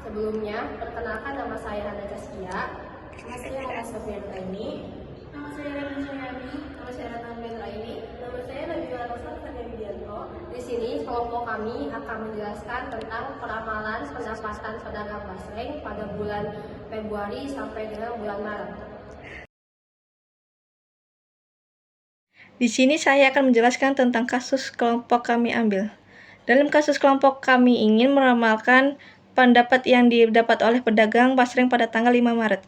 Sebelumnya, perkenalkan nama saya Hana Caskia. Nama saya Hana Sofia Nuraini. Nama saya Rani Suryani. Nama saya Ratna Benraini. Nama saya Nabila Rosa Widianto. Di sini kelompok kami akan menjelaskan tentang peramalan pendapatan pedagang basreng pada bulan Februari sampai dengan bulan Maret. Di sini saya akan menjelaskan tentang kasus kelompok kami ambil. Dalam kasus kelompok kami ingin meramalkan pendapat yang didapat oleh pedagang basreng pada tanggal 5 Maret.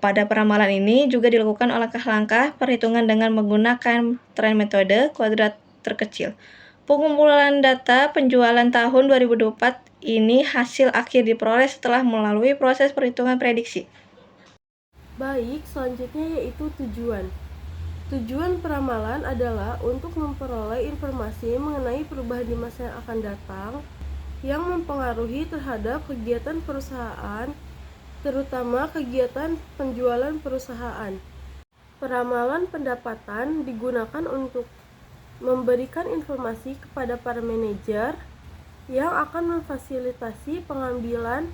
Pada peramalan ini juga dilakukan langkah-langkah perhitungan dengan menggunakan tren metode kuadrat terkecil. Pengumpulan data penjualan tahun 2024 ini hasil akhir diperoleh setelah melalui proses perhitungan prediksi. Baik, selanjutnya yaitu tujuan. Tujuan peramalan adalah untuk memperoleh informasi mengenai perubahan di masa yang akan datang yang mempengaruhi terhadap kegiatan perusahaan, terutama kegiatan penjualan perusahaan. Peramalan pendapatan digunakan untuk memberikan informasi kepada para manajer yang akan memfasilitasi pengambilan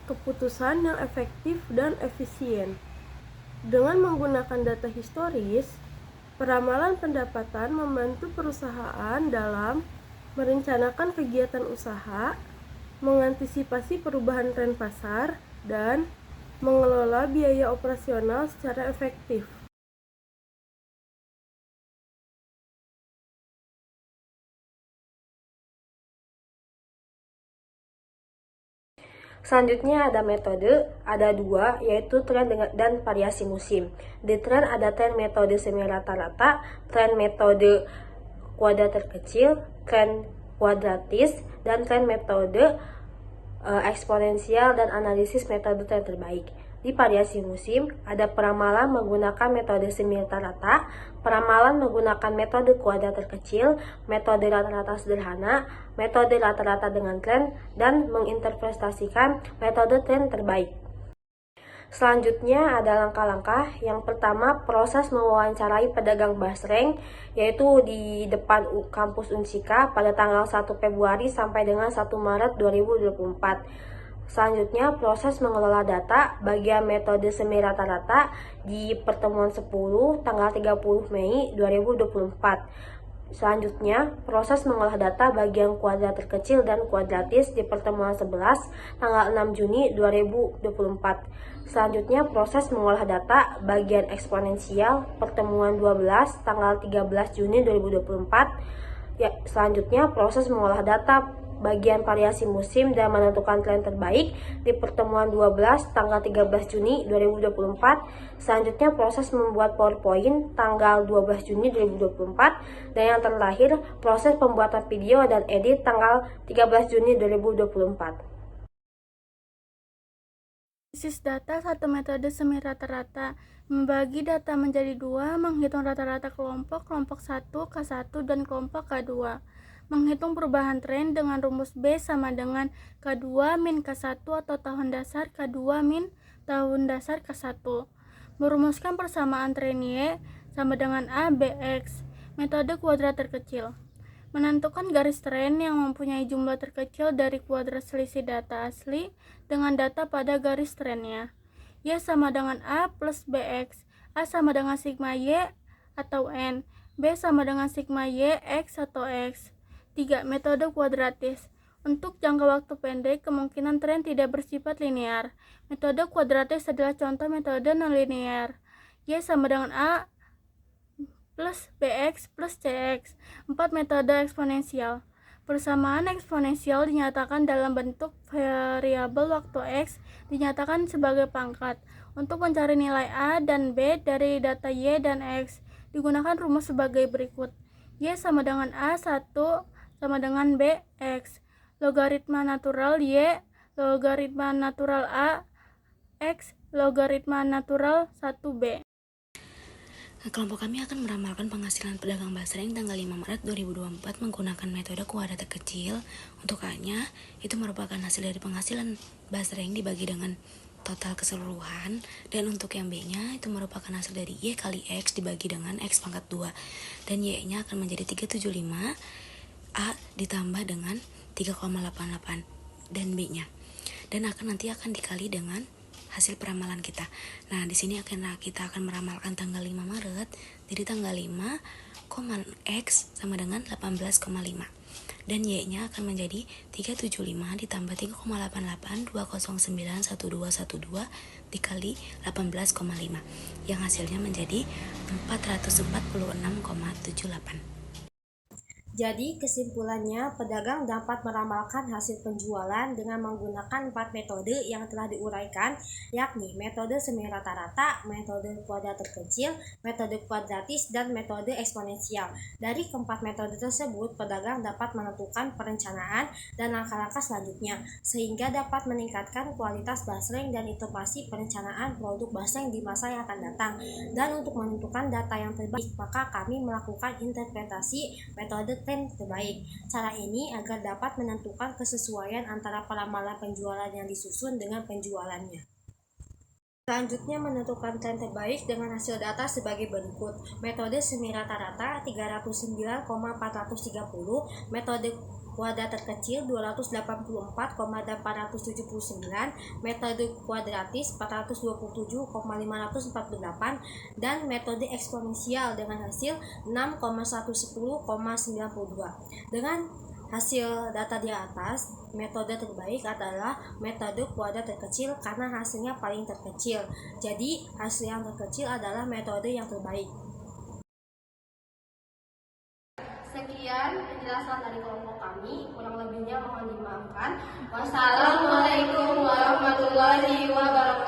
keputusan yang efektif dan efisien. Dengan menggunakan data historis, peramalan pendapatan membantu perusahaan dalam merencanakan kegiatan usaha, mengantisipasi perubahan tren pasar, dan mengelola biaya operasional secara efektif. Selanjutnya ada metode, ada dua, yaitu tren dan variasi musim. Di tren ada tren metode semi rata-rata, tren metode kuadrat terkecil, tren kuadratis, dan tren metode eksponensial dan analisis metode tren terbaik. Di variasi musim, ada peramalan menggunakan metode semi rata-rata, peramalan menggunakan metode kuadrat terkecil, metode rata-rata sederhana, metode rata-rata dengan tren, dan menginterpretasikan metode tren terbaik. Selanjutnya ada langkah-langkah. Yang pertama, proses mewawancarai pedagang basreng, yaitu di depan kampus Unsika pada tanggal 1 Februari sampai dengan 1 Maret 2024. Selanjutnya, proses mengelola data bagian metode semi rata-rata di pertemuan 10 tanggal 30 Mei 2024. Selanjutnya, proses mengolah data bagian kuadrat terkecil dan kuadratis di pertemuan 11 tanggal 6 Juni 2024. Selanjutnya, proses mengolah data bagian eksponensial pertemuan 12 tanggal 13 Juni 2024. Selanjutnya, proses mengolah data bagian variasi musim dan menentukan tren terbaik di pertemuan 12 tanggal 13 Juni 2024. Selanjutnya, proses membuat PowerPoint tanggal 12 Juni 2024. Dan yang terakhir, proses pembuatan video dan edit tanggal 13 Juni 2024. Analisis data satu metode semi rata-rata. Membagi data menjadi dua, menghitung rata-rata kelompok 1, K1, dan kelompok K2. Menghitung perubahan tren dengan rumus B sama dengan K2 min K1 atau tahun dasar K2 min tahun dasar K1. Merumuskan persamaan tren Y sama dengan A, BX. Metode kuadrat terkecil. Menentukan garis tren yang mempunyai jumlah terkecil dari kuadrat selisih data asli dengan data pada garis trennya. Y sama dengan A plus BX. A sama dengan sigma Y atau N. B sama dengan sigma Y, X atau X. 3. Metode kuadratis. Untuk jangka waktu pendek, kemungkinan tren tidak bersifat linear. Metode kuadratis adalah contoh metode nonlinear. Y sama dengan A plus BX plus CX. 4. Metode eksponensial. Persamaan eksponensial dinyatakan dalam bentuk variabel waktu X dinyatakan sebagai pangkat. Untuk mencari nilai A dan B dari data Y dan X, digunakan rumus sebagai berikut. Y sama dengan A1 sama dengan BX. Logaritma natural Y, logaritma natural A, X, logaritma natural 1B. Kelompok kami akan meramalkan penghasilan pedagang basreng tanggal 5 Maret 2024 menggunakan metode kuadrat terkecil. Untuk A-nya, itu merupakan hasil dari penghasilan basreng dibagi dengan total keseluruhan. Dan untuk yang B-nya, itu merupakan hasil dari Y kali X dibagi dengan X pangkat 2. Dan Y-nya akan menjadi 375, A ditambah dengan 3,88 dan B-nya. dan nanti akan dikali dengan hasil peramalan kita. Nah, di sini kita akan meramalkan tanggal 5 Maret. Jadi tanggal 5, X sama dengan 18,5. Dan Y-nya akan menjadi 375 ditambah 3,88 209 1212 dikali 18,5 yang hasilnya menjadi 446,78. Jadi kesimpulannya, pedagang dapat meramalkan hasil penjualan dengan menggunakan 4 metode yang telah diuraikan, yakni metode semi rata-rata, metode kuadrat terkecil, metode kuadratis, dan metode eksponensial. Dari keempat metode tersebut, pedagang dapat menentukan perencanaan dan langkah-langkah selanjutnya, sehingga dapat meningkatkan kualitas basreng dan inovasi perencanaan produk basreng di masa yang akan datang. Dan untuk menentukan data yang terbaik, maka kami melakukan interpretasi metode tren terbaik. Cara ini agar dapat menentukan kesesuaian antara peramalan penjualan yang disusun dengan penjualannya. Selanjutnya, menentukan tren terbaik dengan hasil data sebagai berikut. Metode semi rata-rata 309,430, metode kuadrat terkecil 284,879, metode kuadratis 427,548, dan metode eksponensial dengan hasil 6,110,92. Dengan hasil data di atas, metode terbaik adalah metode kuadrat terkecil karena hasilnya paling terkecil. Jadi, hasil yang terkecil adalah metode yang terbaik. Sekian penjelasan dari kelompok kami, kurang lebihnya mohon dimaafkan. Wassalamualaikum warahmatullahi wabarakatuh.